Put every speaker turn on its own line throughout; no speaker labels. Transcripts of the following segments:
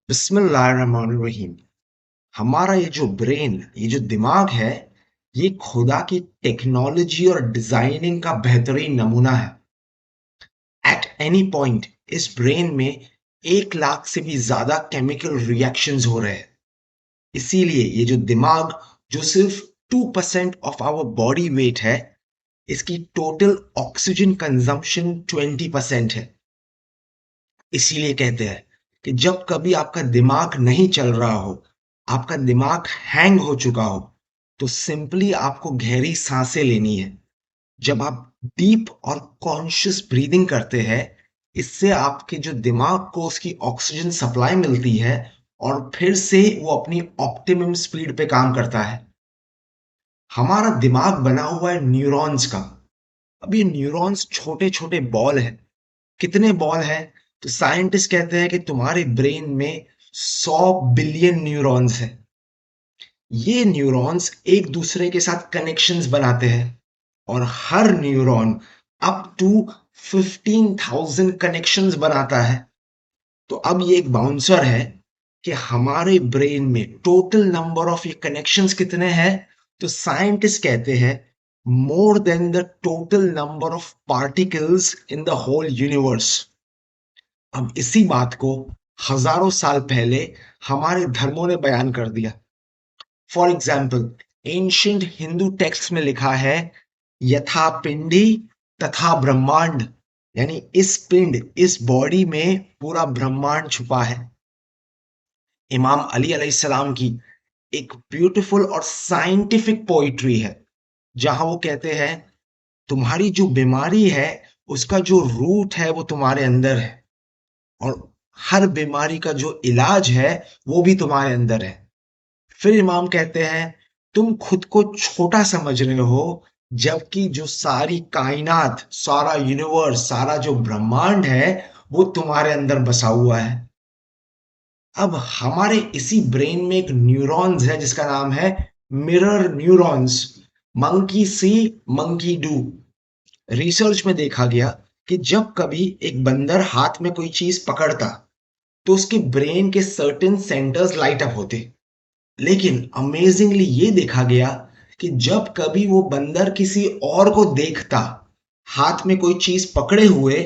बिस्मिल्लाहिर्रहमानिर्रहीम। हमारा ये जो ब्रेन, ये जो दिमाग है, ये खुदा की टेक्नोलॉजी और डिजाइनिंग का बेहतरीन नमूना है। एट एनी पॉइंट इस ब्रेन में 1 लाख से भी ज्यादा केमिकल रिएक्शंस हो रहे हैं। इसीलिए ये जो दिमाग, जो सिर्फ 2% ऑफ आवर बॉडी वेट है, इसकी टोटल ऑक्सीजन कंजम्पशन 20% है। इसीलिए कहते हैं कि जब कभी आपका दिमाग नहीं चल रहा हो, आपका दिमाग हैंग हो चुका हो, तो सिंपली आपको गहरी सांसें लेनी है। जब आप डीप और कॉन्शियस ब्रीदिंग करते हैं, इससे आपके जो दिमाग को उसकी ऑक्सीजन सप्लाई मिलती है और फिर से वो अपनी ऑप्टिमम स्पीड पे काम करता है। हमारा दिमाग बना हुआ है न्यूरॉन्स का। अब ये न्यूरॉन्स छोटे छोटे बॉल हैं। कितने बॉल हैं? तो साइंटिस्ट कहते हैं कि तुम्हारे ब्रेन में 100 बिलियन न्यूरॉन्स हैं। ये न्यूरॉन्स एक दूसरे के साथ कनेक्शंस बनाते हैं और हर न्यूरॉन अप टू 15,000 कनेक्शंस बनाता है। तो अब ये एक बाउंसर है कि हमारे ब्रेन में टोटल नंबर ऑफ ये कनेक्शंस कितने हैं? तो साइंटिस्ट कहते हैं more than the total number of particles in the whole universe. अब इसी बात को हजारों साल पहले हमारे धर्मों ने बयान कर दिया। For example, ancient Hindu text में लिखा है, यथा पिंडी तथा ब्रह्मांड, यानी इस पिंड, इस बॉडी में पूरा ब्रह्मांड छुपा है। इमाम अली अलैहिस्सलाम की एक ब्यूटीफुल और साइंटिफिक पोइट्री है, जहां वो कहते हैं, तुम्हारी जो बीमारी है उसका जो रूट है वो तुम्हारे अंदर है, और हर बीमारी का जो इलाज है वो भी तुम्हारे अंदर है। फिर इमाम कहते हैं, तुम खुद को छोटा समझ रहे हो, जबकि जो सारी कायनात, सारा यूनिवर्स, सारा जो ब्रह्मांड है वो तुम्हारे अंदर बसा हुआ है। अब हमारे इसी ब्रेन में एक न्यूरॉन्स है जिसका नाम है mirror neurons. Monkey C, monkey do. Research में देखा गया कि जब कभी एक बंदर हाथ में कोई चीज पकड़ता, तो उसके ब्रेन के सर्टेन सेंटर्स लाइट अप होते। लेकिन अमेजिंगली ये देखा गया कि जब कभी वो बंदर किसी और को देखता हाथ में कोई चीज पकड़े हुए,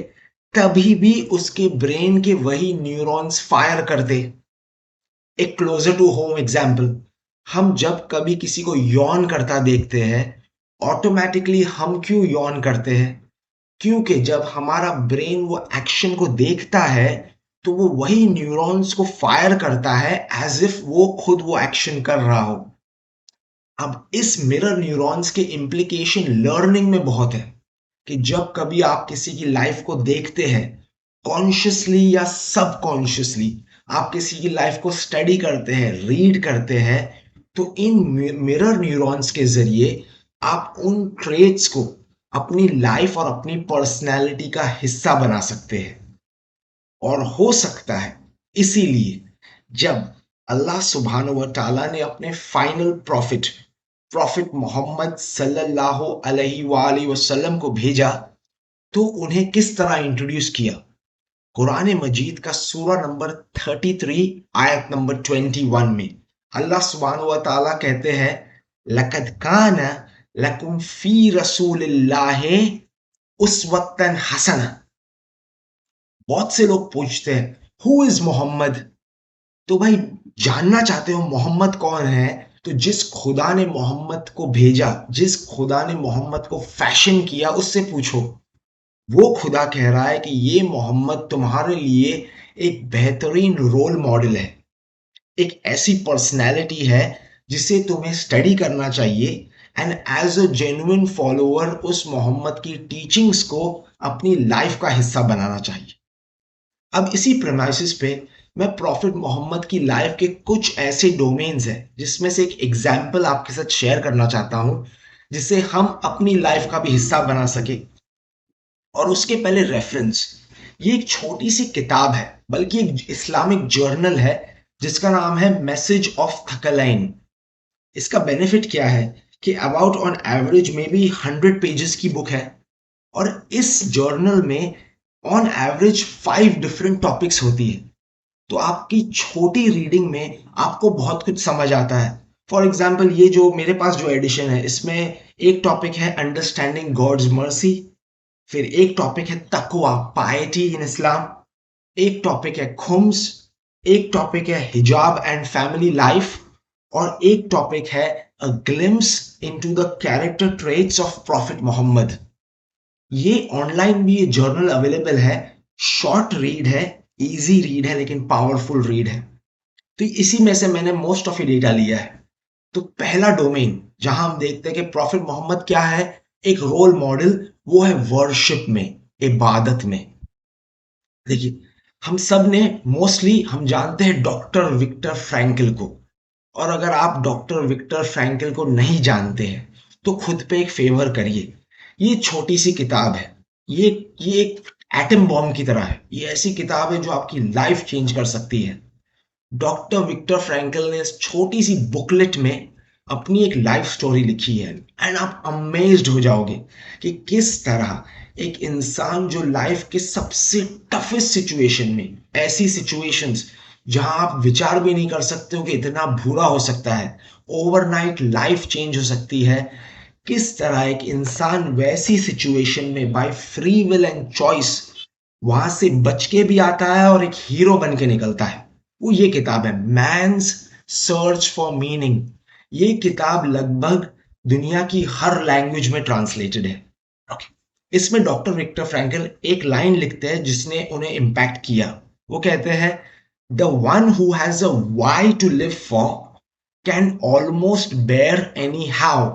तभी भी उसके ब्रेन के वही न्यूरॉन्स फायर करते। एक क्लोजर टू होम एग्जाम्पल, हम जब कभी किसी को यौन करता देखते हैं, ऑटोमेटिकली हम क्यों यौन करते हैं? क्योंकि जब हमारा ब्रेन वो एक्शन को देखता है, तो वो वही न्यूरॉन्स को फायर करता है एज इफ वो खुद वो एक्शन कर रहा हो। अब इस मिरर न्यूरॉन्स के इम्प्लीकेशन लर्निंग में बहुत है, कि जब कभी आप किसी की लाइफ को देखते हैं, कॉन्शियसली या सबकॉन्शियसली, आप किसी की लाइफ को स्टडी करते हैं, रीड करते हैं, तो इन मिरर न्यूरॉन्स के जरिए आप उन ट्रेट्स को अपनी लाइफ और अपनी पर्सनैलिटी का हिस्सा बना सकते हैं। और हो सकता है इसीलिए जब अल्लाह सुब्हान व तआला ने अपने फाइनल प्रॉफिट प्रॉफिट मोहम्मद सल्लल्लाहु अलैहि वसल्लम को भेजा, तो उन्हें किस तरह इंट्रोड्यूस किया? कुरान मजीद का सूरा नंबर 33 आयत नंबर 21 में अल्लाह सुब्हान व तआला कहते हैं, लक़द कान लकुम फी रसूलिल्लाहि उस्वतन हसना। बहुत से लोग पूछते हैं, हु इज मोहम्मद? तो भाई, जानना चाहते हो मोहम्मद कौन है? तो जिस खुदा ने मोहम्मद को भेजा, जिस खुदा ने मोहम्मद को फैशन किया, उससे पूछो। वो खुदा कह रहा है कि ये मोहम्मद तुम्हारे लिए एक बेहतरीन रोल मॉडल है, एक ऐसी पर्सनैलिटी है जिसे तुम्हें स्टडी करना चाहिए, and as a genuine follower उस मोहम्मद की टीचिंग्स को अपनी लाइफ का हिस्सा बनाना चाहिए। अब इसी प्रेमाइसिस पे मैं प्रॉफिट मोहम्मद की लाइफ के कुछ ऐसे डोमेन्स हैं जिसमें से एक एग्जाम्पल आपके साथ शेयर करना चाहता हूं, जिसे हम अपनी लाइफ का भी हिस्सा बना सके। और उसके पहले रेफरेंस, ये एक छोटी सी किताब है, बल्कि एक इस्लामिक जर्नल है, जिसका नाम है मैसेज ऑफ थकलैन। इसका बेनिफिट क्या है कि अबाउट ऑन एवरेज में भी 100 पेजेस की बुक है, और इस जर्नल में ऑन एवरेज 5 डिफरेंट टॉपिक्स होती है। तो आपकी छोटी रीडिंग में आपको बहुत कुछ समझ आता है। फॉर एग्जाम्पल, ये जो मेरे पास जो एडिशन है, इसमें एक टॉपिक है अंडरस्टैंडिंग गॉड्स मर्सी, फिर एक टॉपिक है तकवा, पाइटी इन इस्लाम, एक टॉपिक है खुम्स, एक टॉपिक है हिजाब एंड फैमिली लाइफ, और एक टॉपिक है a glimpse into the character traits of prophet Mohammed. ये ऑनलाइन भी ये जर्नल अवेलेबल है। शॉर्ट रीड है, इजी रीड है, लेकिन पावरफुल रीड है। तो इसी में से मैंने मोस्ट ऑफ ये डेटा लिया है। तो पहला डोमेन जहां हम देखते हैं कि प्रॉफिट मोहम्मद क्या है, एक रोल मॉडल, वो है वर्शिप में, इबादत में। देखिए, हम सब ने मोस्टली हम जानते हैं डॉक्टर विक्टर फ्रैंकल को। और अगर आप डॉक्टर विक्टर फ्रैंकल को नहीं जानते हैं तो खुद पे एक फेवर करिए। ये छोटी सी किताब है, ये ये एक एटम बॉम्ब की तरह है। ये ऐसी किताब है जो आपकी लाइफ चेंज कर सकती है। डॉक्टर विक्टर फ्रैंकल ने इस छोटी सी बुकलेट में अपनी एक लाइफ स्टोरी लिखी है, एंड आप अमेज्ड हो जाओगे कि किस तरह एक इंसान जो लाइफ के सबसे टफेस्ट सिचुएशन में, ऐसी सिचुएशंस जहां आप विचार भी नहीं कर सकते हो कि इतना बुरा हो सकता है, ओवरनाइट लाइफ चेंज हो सकती है, किस तरह एक इंसान वैसी सिचुएशन में by free will and choice वहां से बच के भी आता है और एक हीरो बन के निकलता है। वो ये किताब है मैन्स सर्च फॉर मीनिंग। ये किताब लगभग दुनिया की हर लैंग्वेज में ट्रांसलेटेड है। Okay. इसमें डॉक्टर विक्टर फ्रैंकल एक लाइन लिखते हैं जिसने उन्हें इम्पैक्ट किया। वो कहते हैं, the one who has a why to live for can almost bear any how.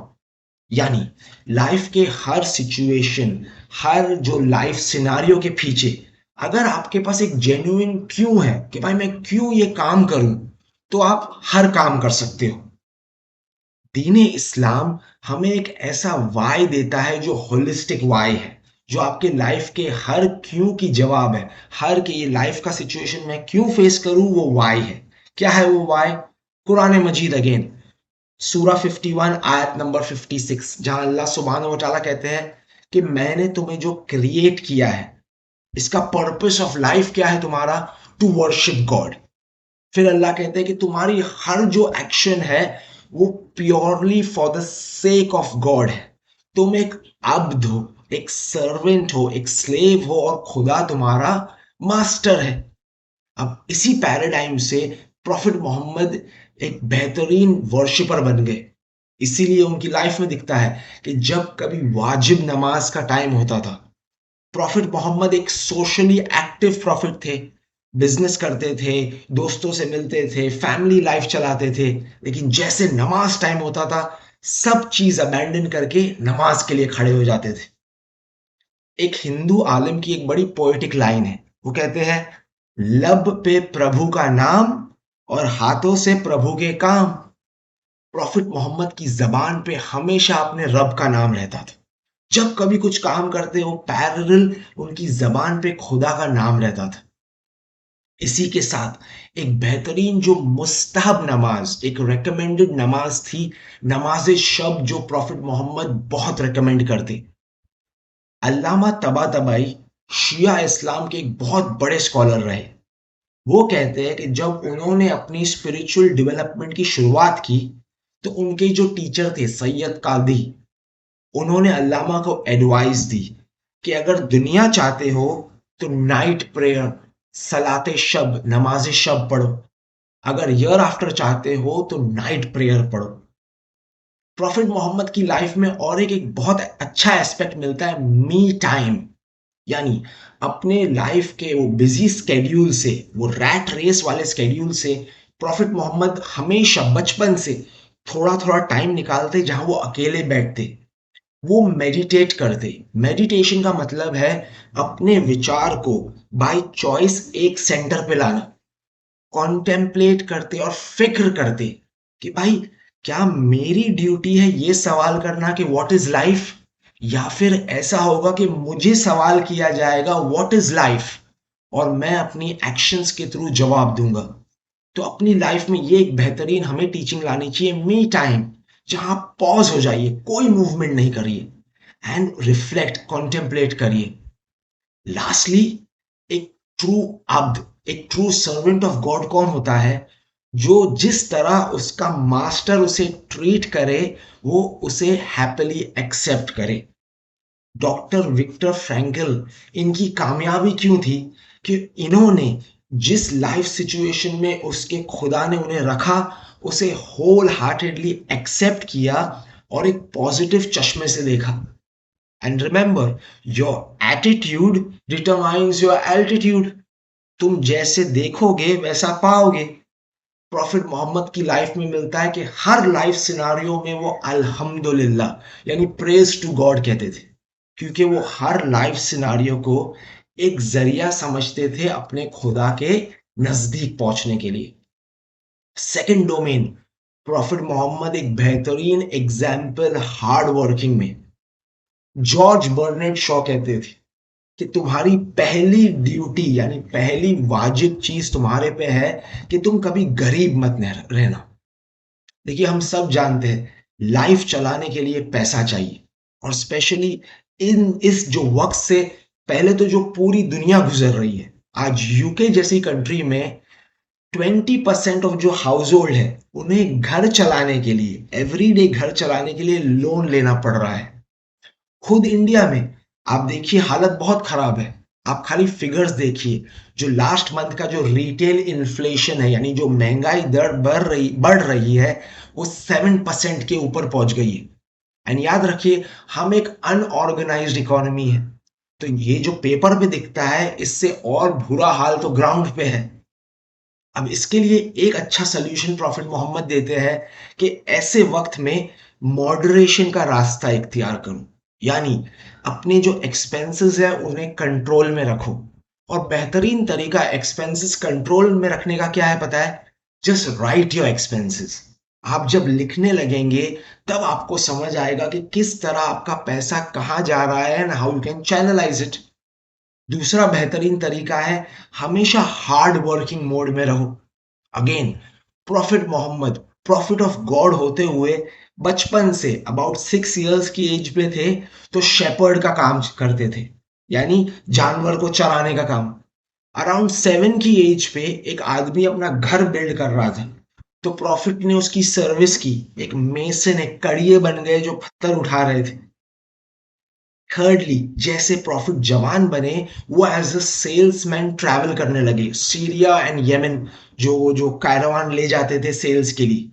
यानी लाइफ के हर सिचुएशन, हर जो लाइफ सिनारियो के पीछे अगर आपके पास एक जेन्युइन क्यों है कि भाई मैं क्यों ये काम करूं, तो आप हर काम कर सकते हो। दीन इस्लाम हमें एक ऐसा वाई देता है जो होलिस्टिक वाई है, जो आपके लाइफ के हर क्यों की जवाब है। हर की ये लाइफ का सिचुएशन मैं क्यों फेस करूं, वो वाई है। क्या है वो वाई? कुरान मजीद अगेन, सूरा 51 आयत नंबर 56, जहां अल्लाह सुब्हानहू व तआला कहते हैं कि मैंने तुम्हें जो क्रिएट किया है, इसका पर्पस ऑफ लाइफ क्या है तुम्हारा? To worship God. फिर अल्लाह कहते हैं कि तुम्हारी हर जो एक्शन है वो purely for the sake of God है। तुम एक अब्द हो, एक सर्वेंट हो, एक स्लेव हो, और खुदा तुम्हारा मास्टर है। अब इसी पैराडाइम से प्रॉफिट मोहम्मद एक बेहतरीन वर्शिपर बन गए। इसीलिए उनकी लाइफ में दिखता है कि जब कभी वाजिब नमाज का टाइम होता था, प्रॉफिट मोहम्मद एक सोशली एक्टिव प्रॉफिट थे। बिजनेस करते थे, दोस्तों से मिलते थे, फैमिली लाइफ चलाते थे, लेकिन जैसे नमाज टाइम होता था सब चीज अबैंडन करके नमाज के लिए खड़े हो जाते थे। एक हिंदू आलिम की एक बड़ी पोएटिक लाइन है। वो कहते हैं, लब पे प्रभु का नाम और हाथों से प्रभु के काम। प्रॉफिट मोहम्मद की जबान पे हमेशा अपने रब का नाम रहता था। जब कभी कुछ काम करते हो पैरेलल उनकी जबान पे खुदा का नाम रहता था। इसी के साथ एक बेहतरीन जो मुस्तहब नमाज, एक रेकमेंडेड नमाज थी, नमाज शब, जो प्रॉफिट मोहम्मद बहुत रेकमेंड करते। अल्लामा तबातबाई शिया इस्लाम के एक बहुत बड़े स्कॉलर रहे। वो कहते हैं कि जब उन्होंने अपनी स्पिरिचुअल डेवलपमेंट की शुरुआत की तो उनके जो टीचर थे सैयद कादी, उन्होंने अल्लामा को एडवाइस दी कि अगर दुनिया चाहते हो तो नाइट प्रेयर, सलाते शब, नमाज शब पढ़ो। अगर ईयर आफ्टर चाहते हो तो नाइट प्रेयर पढ़ो। प्रॉफिट मोहम्मद की लाइफ में और एक बहुत अच्छा एस्पेक्ट मिलता है, मी टाइम। यानी अपने लाइफ के वो बिजी स्केड्यूल से, वो रैट रेस वाले स्केड्यूल से प्रॉफिट मोहम्मद हमेशा बचपन से थोड़ा थोड़ा टाइम निकालते जहां वो अकेले बैठते, वो मेडिटेट करते। मेडिटेशन का मतलब है अपने विचार को बाय चॉइस एक सेंटर पे लाना। कॉन्टेम्पलेट करते और फिक्र करते कि भाई क्या मेरी ड्यूटी है ये सवाल करना कि व्हाट इज लाइफ, या फिर ऐसा होगा कि मुझे सवाल किया जाएगा व्हाट इज लाइफ और मैं अपनी एक्शंस के थ्रू जवाब दूंगा। तो अपनी लाइफ में ये एक बेहतरीन हमें टीचिंग लानी चाहिए, मी टाइम, जहां पॉज हो जाइए, कोई मूवमेंट नहीं करिए, एंड रिफ्लेक्ट, कॉन्टेम्पलेट करिए। लास्टली, एक ट्रू अब्द, एक ट्रू सर्वेंट ऑफ गॉड कौन होता है? जो जिस तरह उसका मास्टर उसे ट्रीट करे वो उसे हैप्पीली एक्सेप्ट करे। डॉक्टर विक्टर फ्रैंकल, इनकी कामयाबी क्यों थी? कि इन्होंने जिस लाइफ सिचुएशन में उसके खुदा ने उन्हें रखा उसे होल हार्टेडली एक्सेप्ट किया और एक पॉजिटिव चश्मे से देखा। And remember, your attitude determines your altitude. तुम जैसे देखोगे वैसा पाओगे। प्रॉफिट मोहम्मद की लाइफ में मिलता है कि हर लाइफ सिनारियो में वो अल्हम्दुलिल्लाह यानी प्रेज टू गॉड कहते थे, क्योंकि वो हर लाइफ सिनारियो को एक जरिया समझते थे अपने खुदा के नजदीक पहुंचने के लिए। सेकंड डोमेन, प्रॉफिट मोहम्मद एक बेहतरीन एग्जाम्पल हार्ड वर्किंग में। जॉर्ज बर्नेट शॉ कहते थे कि तुम्हारी पहली ड्यूटी यानी पहली वाजिब चीज तुम्हारे पे है कि तुम कभी गरीब मत रहना। देखिए, हम सब जानते हैं लाइफ चलाने के लिए पैसा चाहिए, और स्पेशली इन इस जो वक्त से पहले तो जो पूरी दुनिया गुजर रही है, आज यूके जैसी कंट्री में 20% ऑफ जो हाउस होल्ड है उन्हें घर चलाने के लिए, एवरीडे घर चलाने के लिए लोन लेना पड़ रहा है। खुद इंडिया में आप देखिए हालत बहुत खराब है। आप खाली फिगर्स देखिए, जो लास्ट मंथ का जो रिटेल इन्फ्लेशन है यानी जो महंगाई दर बढ़ रही है वो 7% के ऊपर पहुंच गई है। एंड याद रखिए, हम एक अनऑर्गेनाइज्ड इकोनॉमी है, तो ये जो पेपर पे दिखता है इससे और बुरा हाल तो ग्राउंड पे है। अब इसके लिए एक अच्छा सोल्यूशन प्रॉफिट मोहम्मद देते हैं कि ऐसे वक्त में मॉडरेशन का रास्ता इख्तियार करो, यानी अपने जो एक्सपेंसेस है उन्हें कंट्रोल में रखो। और बेहतरीन तरीका एक्सपेंसेस कंट्रोल में रखने का क्या है पता है? Just right your expenses. आप जब लिखने लगेंगे तब आपको समझ आएगा कि किस तरह आपका पैसा कहाँ जा रहा है and how you can channelise it. दूसरा बेहतरीन तरीका है हमेशा हार्ड वर्किंग मोड में रहो। Again, prophet Mohammed prophet of God होते हुए बचपन से अबाउट 6 इयर्स की एज पे थे तो शेपर्ड का काम करते थे, यानी जानवर को चराने का काम। अराउंड 7 की एज पे एक आदमी अपना घर बिल्ड कर रहा था, तो प्रॉफिट ने उसकी सर्विस की। एक मेसन, एक कड़िए बन गए जो पत्थर उठा रहे थे। थर्डली, जैसे प्रॉफिट जवान बने वो एज अ सेल्समैन ट्रैवल करने लगे सीरिया एंड यमन, जो जो कैरावान ले जाते थे सेल्स के लिए।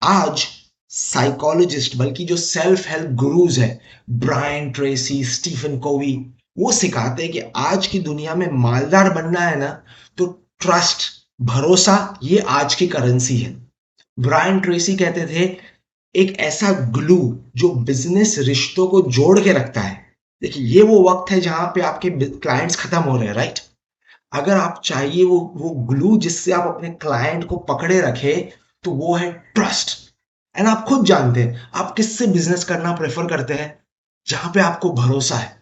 आज साइकोलॉजिस्ट बल्कि जो सेल्फ हेल्प गुरुज है, ब्रायन ट्रेसी, स्टीफन कोवी, वो सिखाते हैं कि आज की दुनिया में मालदार बनना है ना, तो ट्रस्ट, भरोसा, ये आज की करेंसी है। ब्रायन ट्रेसी कहते थे एक ऐसा ग्लू जो बिजनेस रिश्तों को जोड़ के रखता है। देखिए, ये वो वक्त है जहां पे आपके क्लाइंट्स खत्म हो रहे हैं, राइट? अगर आप चाहिए वो ग्लू जिससे आप अपने क्लाइंट को पकड़े रखे, तो वो है ट्रस्ट। एंड आप खुद जानते हैं आप किससे बिजनेस करना प्रेफर करते हैं? जहां पे आपको भरोसा है।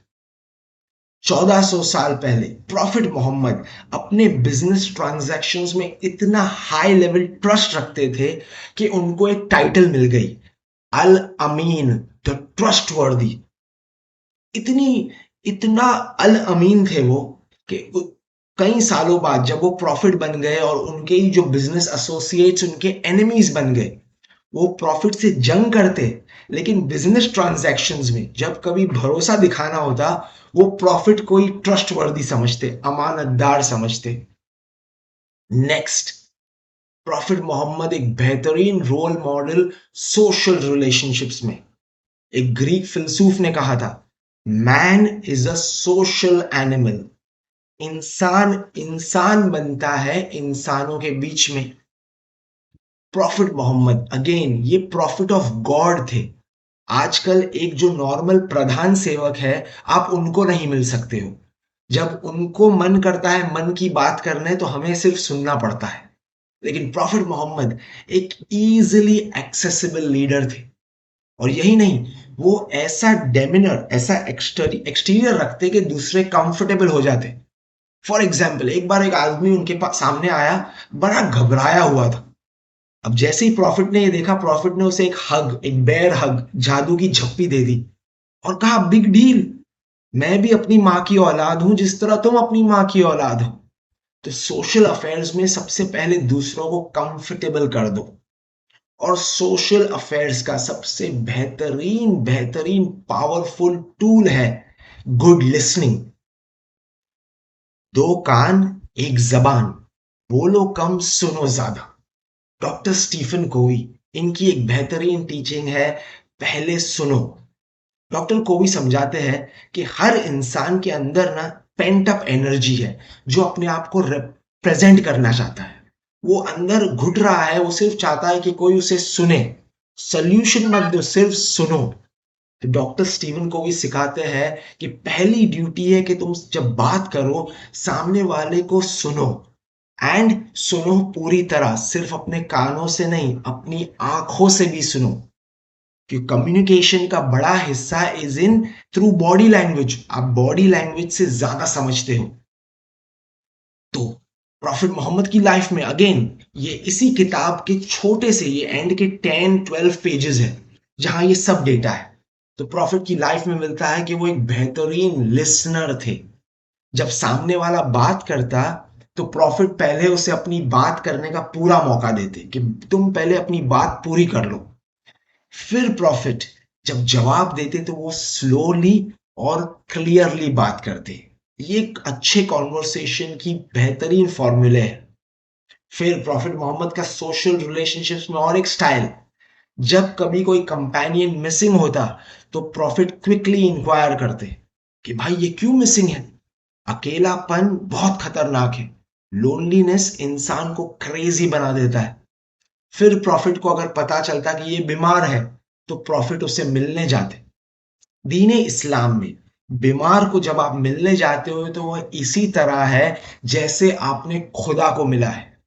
1400 साल पहले प्रॉफिट मोहम्मद अपने बिजनेस ट्रांजैक्शंस में इतना हाई लेवल ट्रस्ट रखते थे कि उनको एक टाइटल मिल गई, अल अमीन, द ट्रस्टवर्दी। इतनी इतना अल अमीन थे वो कि कई सालों बाद जब वो प्रॉफिट बन गए और उनके ही जो बिजनेस एसोसिएट्स उनके एनिमीज बन गए, वो प्रॉफिट से जंग करते, लेकिन बिजनेस ट्रांजैक्शंस में जब कभी भरोसा दिखाना होता वो प्रॉफिट को ही ट्रस्टवर्दी समझते, अमानतदार समझते। नेक्स्ट, प्रॉफिट मोहम्मद एक बेहतरीन रोल मॉडल सोशल रिलेशनशिप्स में। एक ग्रीक फिलसूफ ने कहा था, man is a social animal. इंसान इंसान बनता है इंसानों के बीच में। प्रॉफिट मोहम्मद अगेन ये प्रॉफिट ऑफ गॉड थे। आजकल एक जो नॉर्मल प्रधान सेवक है आप उनको नहीं मिल सकते हो। जब उनको मन करता है मन की बात करने तो हमें सिर्फ सुनना पड़ता है। लेकिन प्रॉफिट मोहम्मद एक इजीली एक्सेसिबल लीडर थे। और यही नहीं, वो ऐसा डेमिनर, ऐसा एक्सटीरियर रखते कि दूसरे कंफर्टेबल हो जाते। फॉर एग्जाम्पल, एक बार एक आदमी उनके पास सामने आया, बड़ा घबराया हुआ था। अब जैसे ही प्रॉफिट ने ये देखा, प्रॉफिट ने उसे एक हग, एक बेयर हग, जादू की झप्पी दे दी और कहा, बिग डील, मैं भी अपनी माँ की औलाद हूं जिस तरह तुम अपनी माँ की औलाद हो। तो सोशल अफेयर्स में सबसे पहले दूसरों को कंफर्टेबल कर दो। और सोशल अफेयर्स का सबसे बेहतरीन बेहतरीन पावरफुल टूल है गुड लिसनिंग। दो कान, एक जबान, बोलो कम सुनो ज्यादा। डॉक्टर स्टीफन कोवी, इनकी एक बेहतरीन टीचिंग है, पहले सुनो। डॉक्टर कोवी समझाते हैं कि हर इंसान के अंदर ना पेंट अप एनर्जी है, जो अपने आप को रिप्रेजेंट करना चाहता है। वो अंदर घुट रहा है, वो सिर्फ चाहता है कि कोई उसे सुने। सोल्यूशन मत दो, सिर्फ सुनो। तो डॉक्टर स्टीवन कोवी सिखाते हैं कि पहली ड्यूटी है कि तुम जब बात करो, सामने वाले को सुनो। एंड सुनो पूरी तरह, सिर्फ अपने कानों से नहीं, अपनी आंखों से भी सुनो। कि कम्युनिकेशन का बड़ा हिस्सा is in through body language. आप बॉडी लैंग्वेज से ज्यादा समझते हो। तो प्रॉफिट मोहम्मद की लाइफ में अगेन, ये इसी किताब के छोटे से, ये एंड के 10-12 पेजेस है जहां ये सब डेटा है। तो प्रॉफिट की लाइफ में मिलता है कि वो एक बेहतरीन लिसनर थे। जब सामने वाला बात करता, तो प्रॉफिट पहले उसे अपनी बात करने का पूरा मौका देते कि तुम पहले अपनी बात पूरी कर लो। फिर प्रॉफिट जब जवाब देते तो वो स्लोली और क्लियरली बात करते। ये एक अच्छे कॉन्वर्सेशन की बेहतरीन फॉर्मूले है। फिर प्रॉफिट मोहम्मद का सोशल रिलेशनशिप्स में और एक स्टाइल। जब कभी कोई कंपेनियन मिसिंग होता, तो प्रॉफिट क्विकली इंक्वायर करते कि भाई ये क्यों मिसिंग है। अकेलापन बहुत खतरनाक है। लोनलीनेस इंसान को क्रेजी बना देता है। फिर प्रॉफिट को अगर पता चलता कि ये बीमार है, तो प्रॉफिट उसे मिलने जाते। दीन इस्लाम में बीमार को जब आप मिलने जाते हो, तो वह इसी तरह है जैसे आपने खुदा को मिला है।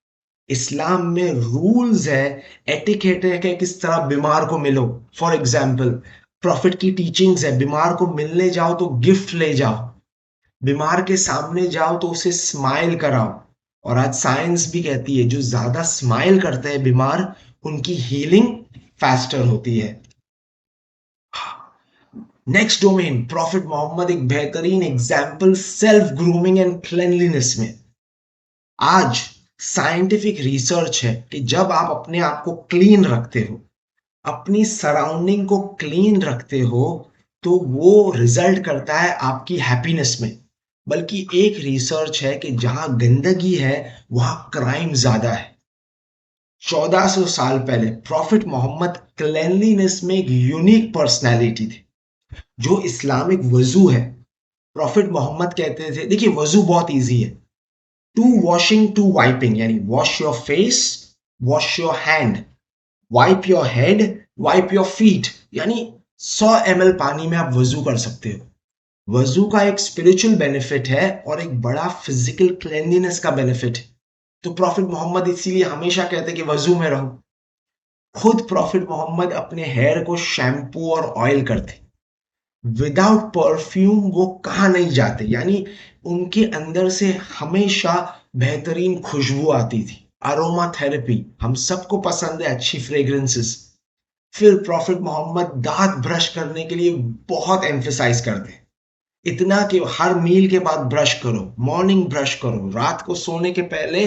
इस्लाम में रूल्स है, एटिकेट है कि किस तरह बीमार को मिलो। फॉर एग्जाम्पल, प्रॉफिट की टीचिंग्स है, बीमार को मिलने जाओ तो गिफ्ट ले जाओ, बीमार के सामने जाओ तो उसे स्माइल कराओ। और आज साइंस भी कहती है जो ज्यादा स्माइल करते हैं बीमार, उनकी हीलिंग फास्टर होती है। नेक्स्ट डोमेन, प्रॉफिट मोहम्मद एक बेहतरीन example self grooming and cleanliness में। आज साइंटिफिक रिसर्च है कि जब आप अपने आप को क्लीन रखते हो, अपनी सराउंडिंग को क्लीन रखते हो, तो वो रिजल्ट करता है आपकी हैप्पीनेस में। बल्कि एक रिसर्च है कि जहां गंदगी है, वहां क्राइम ज्यादा है। 1400 साल पहले प्रॉफिट मोहम्मद क्लेनलीनेस में एक यूनिक पर्सनैलिटी थे। जो इस्लामिक वजू है, प्रॉफिट मोहम्मद कहते थे, देखिए वजू बहुत इजी है। टू वॉशिंग टू वाइपिंग, यानी wash your face, wash your hand, wipe your head, wipe your feet. यानी 100 ml पानी में आप वजू कर सकते हो। वजू का एक स्पिरिचुअल बेनिफिट है और एक बड़ा फिजिकल क्लेanलीनेस का बेनिफिट है। तो प्रॉफिट मोहम्मद इसीलिए हमेशा कहते कि वजू में रहो। खुद प्रॉफिट मोहम्मद अपने हेयर को शैम्पू और ऑयल करते। विदाउट परफ्यूम वो कहाँ नहीं जाते, यानी उनके अंदर से हमेशा बेहतरीन खुशबू आती थी। अरोमा थेरेपी हम सबको पसंद है, अच्छी फ्रेग्रेंसेस। फिर प्रॉफिट मोहम्मद दांत ब्रश करने के लिए बहुत एम्फेसाइज करते हैं। इतना कि हर मील के बाद ब्रश करो, मॉर्निंग ब्रश करो, रात को सोने के पहले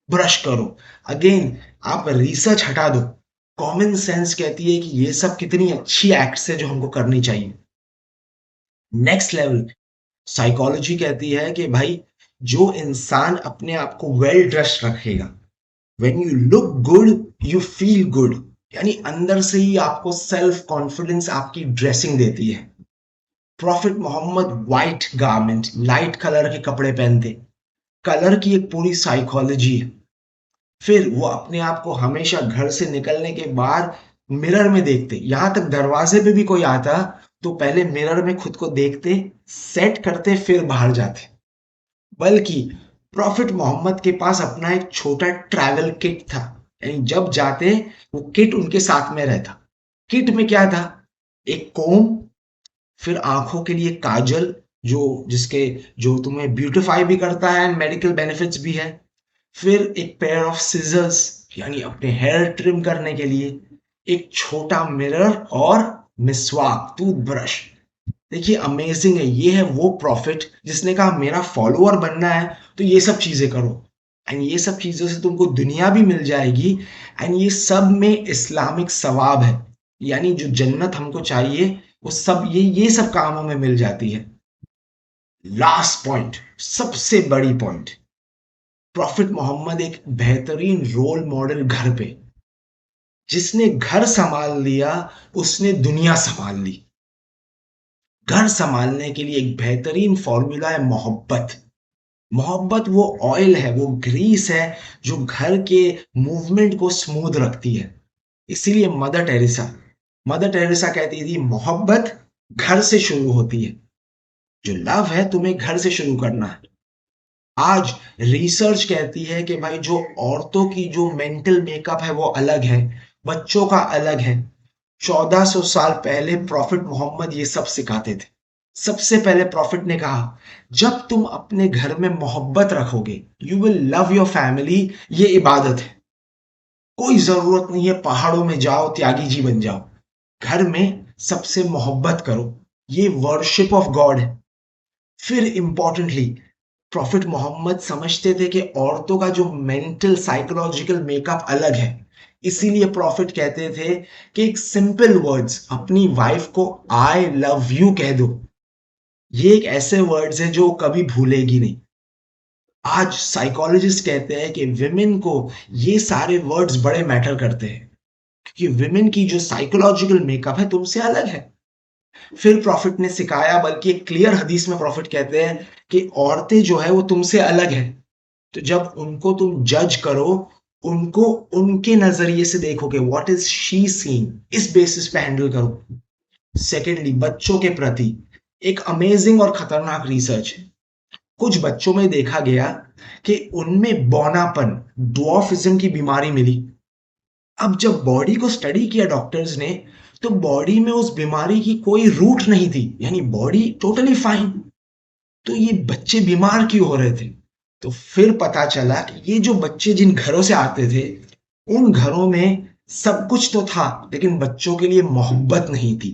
ब्रश करो। अगेन, आप रिसर्च हटा दो, कॉमन सेंस कहती है कि ये सब कितनी अच्छी एक्ट्स है जो हमको करनी चाहिए। नेक्स्ट लेवल, साइकोलॉजी कहती है कि भाई जो इंसान अपने आप को वेल ड्रेस्ड रखेगा, when you look good you feel good, यानी अंदर से ही आपको सेल्फ कॉन्फिडेंस आपकी ड्रेसिंग देती है। Prophet Mohammed white garment, light colour के कपड़े पहनते। कलर की एक पूरी साइकोलॉजी है। फिर वो अपने आप को हमेशा घर से निकलने के बाद मिरर में देखते। यहां तक दरवाजे पे भी कोई आता, तो पहले मिरर में खुद को देखते, सेट करते, फिर बाहर जाते। बल्कि प्रॉफिट मोहम्मद के पास अपना एक छोटा ट्रैवल किट था, यानी जब जाते वो किट उनके साथ में रहता। किट में क्या था? एक कोम, फिर आंखों के लिए काजल, जो तुम्हें ब्यूटिफाई भी करता है एंड मेडिकल बेनिफिट्स भी है। फिर एक पेयर ऑफ सिजर्स, यानी अपने हेयर ट्रिम करने के लिए। एक छोटा मिरर और मिसवाक, टूथब्रश। देखिए अमेजिंग है, ये है वो प्रॉफिट जिसने कहा मेरा फॉलोअर बनना है तो ये सब चीजें करो। एंड ये सब चीजों से तुमको दुनिया भी मिल जाएगी, एंड ये सब में इस्लामिक सवाब है, यानी जो जन्नत हमको चाहिए वो सब ये सब कामों में मिल जाती है। लास्ट पॉइंट, सबसे बड़ी पॉइंट, प्रॉफिट मोहम्मद एक बेहतरीन रोल मॉडल घर पे, जिसने घर संभाल लिया उसने दुनिया संभाल ली। घर संभालने के लिए एक बेहतरीन फॉर्मूला है मोहब्बत। मोहब्बत वो ऑयल है, वो ग्रीस है जो घर के मूवमेंट को स्मूथ रखती है। इसीलिए मदर टेरेसा कहती थी मोहब्बत घर से शुरू होती है। जो लव है तुम्हें घर से शुरू करना है। आज रिसर्च कहती है कि भाई जो औरतों की जो मेंटल मेकअप है वो अलग है, बच्चों का अलग है। 1400 साल पहले प्रॉफिट मोहम्मद ये सब सिखाते थे। सबसे पहले प्रॉफिट ने कहा जब तुम अपने घर में मोहब्बत रखोगे, you will love your family. ये इबादत है, कोई जरूरत नहीं है पहाड़ों में जाओ त्यागी जी बन जाओ। घर में सबसे मोहब्बत करो, ये वर्शिप ऑफ गॉड है। फिर इंपॉर्टेंटली प्रॉफिट मोहम्मद समझते थे कि औरतों का जो मेंटल साइकोलॉजिकल मेकअप अलग है। इसीलिए प्रॉफिट कहते थे कि एक सिंपल वर्ड्स अपनी वाइफ को आई लव यू कह दो। ये एक ऐसे वर्ड्स है जो कभी भूलेगी नहीं। आज साइकोलॉजिस्ट कहते हैं कि विमेन को ये सारे वर्ड्स बड़े मैटर करते हैं, क्योंकि विमेन की जो साइकोलॉजिकल मेकअप है तुमसे अलग है। फिर प्रॉफिट ने सिखाया, बल्कि एक क्लियर हदीस में प्रॉफिट कहते हैं कि औरतें जो है वो तुमसे अलग है, तो जब उनको तुम जज करो, उनको उनके नजरिए से देखोगे, व्हाट इज शी सीन, इस बेसिस पे हैंडल करो। सेकेंडली बच्चों के प्रति एक अमेजिंग और खतरनाक रिसर्च है। कुछ बच्चों में देखा गया कि उनमें बौनापन, ड्वार्फिज्म की बीमारी मिली। अब जब बॉडी को स्टडी किया डॉक्टर्स ने, तो बॉडी में उस बीमारी की कोई रूट नहीं थी, यानी बॉडी टोटली फाइन। तो ये बच्चे बीमार क्यों हो रहे थे? तो फिर पता चला कि ये जो बच्चे जिन घरों से आते थे, उन घरों में सब कुछ तो था, लेकिन बच्चों के लिए मोहब्बत नहीं थी।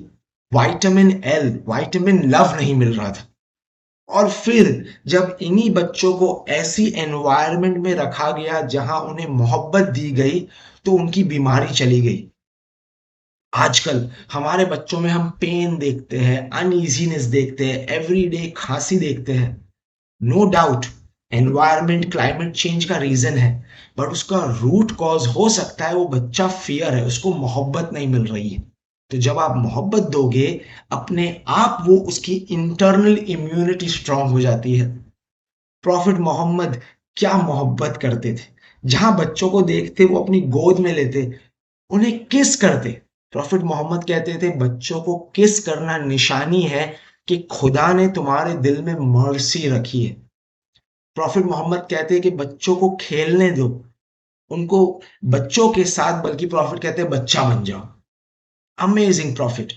विटामिन एल, विटामिन लव नहीं मिल रहा था। और फिर जब इन्हीं बच्चों को ऐसी एनवायरनमेंट में रखा गया जहां उन्हें मोहब्बत दी गई, तो उनकी बीमारी चली गई। आजकल हमारे बच्चों में हम पेन देखते हैं, अनईजीनेस देखते हैं, एवरीडे खांसी देखते हैं। No doubt environment climate change का रीजन है, बट उसका रूट कॉज हो सकता है वो बच्चा फियर है, उसको मोहब्बत नहीं मिल रही है। तो जब आप मोहब्बत दोगे, अपने आप वो उसकी इंटरनल इम्यूनिटी स्ट्रांग हो जाती है। प्रॉफिट मोहम्मद क्या मोहब्बत करते थे, जहां बच्चों को देखते वो अपनी गोद में लेते, उन्हें किस करते। प्रॉफिट मोहम्मद कहते थे बच्चों को किस करना निशानी है कि खुदा ने तुम्हारे दिल में मर्सी रखी है। प्रॉफिट मोहम्मद कहते हैं कि बच्चों को खेलने दो, उनको बच्चों के साथ, बल्कि प्रॉफिट कहते हैं बच्चा बन जाओ। Amazing profit.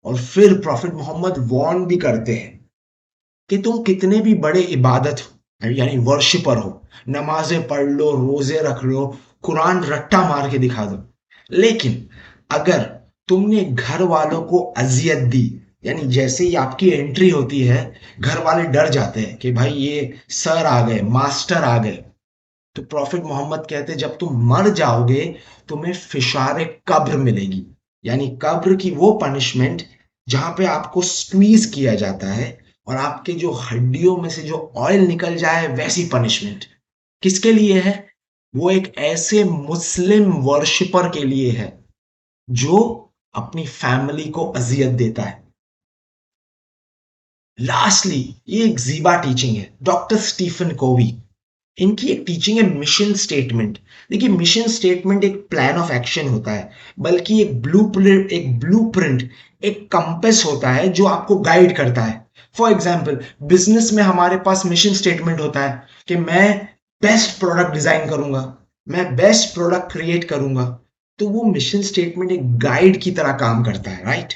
और फिर प्रॉफिट मोहम्मद वार्न भी करते हैं कि तुम कितने भी बड़े इबादत हो, यानी वर्शिपर हो, नमाजें पढ़ लो, रोजे रख लो, कुरान रट्टा मार के दिखा दो, लेकिन अगर तुमने घर वालों को अजियत दी, यानी जैसे ही आपकी एंट्री होती है घर वाले डर जाते हैं कि भाई ये सर आ गए, मास्टर आ गए, तो प्रॉफिट मोहम्मद कहते हैं जब तुम मर जाओगे तुम्हें फिशारे कब्र मिलेगी, यानी कब्र की वो पनिशमेंट जहां पे आपको स्क्वीज किया जाता है और आपके जो हड्डियों में से जो ऑयल निकल जाए, वैसी पनिशमेंट। किसके लिए है? वो एक ऐसे मुस्लिम वर्शिपर के लिए है जो अपनी फैमिली को अजियत देता है। लास्टली ये एक जीबा टीचिंग है, डॉक्टर स्टीफन कोवी। इनकी एक टीचिंग है मिशन स्टेटमेंट। देखिए मिशन स्टेटमेंट एक प्लान ऑफ एक्शन होता है, बल्कि एक ब्लूप्रिंट, एक कंपास होता है जो आपको गाइड करता है। फॉर एग्जाम्पल बिजनेस में हमारे पास मिशन स्टेटमेंट होता है कि मैं बेस्ट प्रोडक्ट डिजाइन करूंगा, मैं बेस्ट प्रोडक्ट क्रिएट करूंगा। तो वो मिशन स्टेटमेंट एक गाइड की तरह काम करता है, राइट?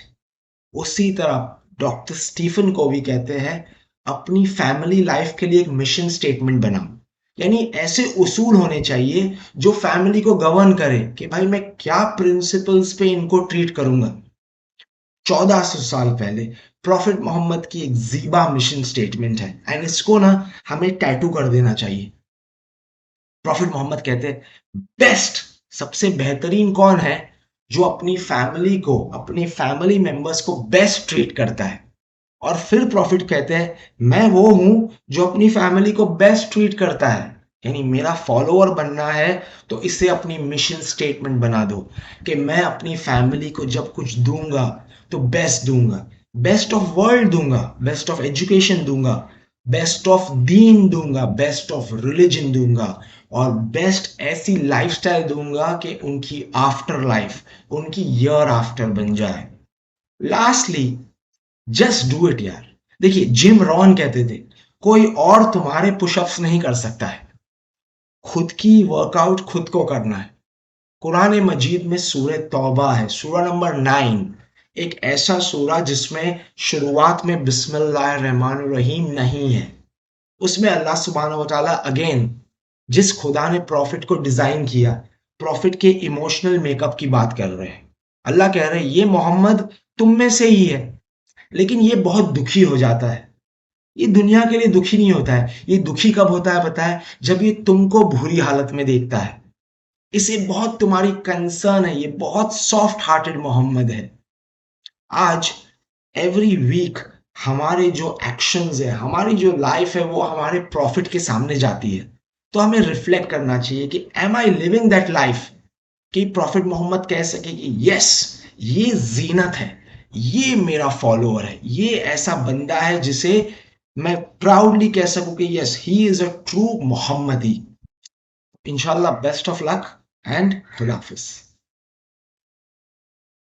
उसी तरह डॉक्टर स्टीफन कोवी कहते हैं अपनी फैमिली लाइफ के लिए एक मिशन स्टेटमेंट बनाओ, यानी ऐसे उसूल होने चाहिए जो फैमिली को गवर्न करे कि भाई मैं क्या प्रिंसिपल्स पे इनको ट्रीट करूंगा। 1400 साल पहले प्रॉफिट मोहम्मद की एक जीबा मिशन स्टेटमेंट है, एंड इसको ना हमें टैटू कर देना चाहिए। प्रॉफिट मोहम्मद कहते हैं बेस्ट, सबसे बेहतरीन कौन है जो अपनी फैमिली को, अपनी फैमिली मेंबर्स को बेस्ट ट्रीट करता है। और फिर प्रॉफिट कहते हैं मैं वो हूं जो अपनी फैमिली को बेस्ट ट्रीट करता है। यानी मेरा फॉलोअर बनना है तो इसे अपनी मिशन स्टेटमेंट बना दो कि मैं अपनी फैमिली को जब कुछ दूंगा तो बेस्ट दूंगा, बेस्ट ऑफ वर्ल्ड दूंगा, बेस्ट ऑफ एजुकेशन दूंगा, बेस्ट ऑफ दीन दूंगा, बेस्ट ऑफ रिलीजन दूंगा, और बेस्ट ऐसी लाइफस्टाइल दूंगा कि उनकी आफ्टर लाइफ, उनकी ईयर आफ्टर बन जाए। लास्टली, जस्ट डू इट यार। देखिए जिम रॉन कहते थे कोई और तुम्हारे पुशअप्स नहीं कर सकता है, खुद की वर्कआउट खुद को करना है। कुरान मजीद में सूरह तौबा है, सूरा नंबर 9, एक ऐसा सूरा जिसमें शुरुआत में बिस्मिल्लाहिर्रहमानिर्रहीम नहीं है। उसमें अल्लाह सुब्हानहू व तआला अगेन, जिस खुदा ने प्रॉफिट को डिजाइन किया, प्रॉफिट के इमोशनल मेकअप की बात कर रहे हैं। अल्लाह कह रहे हैं ये मोहम्मद तुम में से ही है, लेकिन ये बहुत दुखी हो जाता है। ये दुनिया के लिए दुखी नहीं होता है। ये दुखी कब होता है पता है? जब ये तुमको बुरी हालत में देखता है। इसे बहुत तुम्हारी कंसर्न है, ये बहुत सॉफ्ट हार्टेड मोहम्मद है। आज एवरी वीक हमारे जो एक्शंस है, हमारी जो लाइफ है, वो हमारे प्रॉफिट के सामने जाती है। तो हमें रिफ्लेक्ट करना चाहिए कि am I living that life, कि प्रॉफिट मोहम्मद कह सके कि यस, ये जीनत है, ये मेरा फॉलोअर है, ये ऐसा बंदा है जिसे मैं प्राउडली कह सकूं कि yes, he is a true Mohammadi. इंशाल्लाह, बेस्ट ऑफ लक एंड खुदा हाफिज।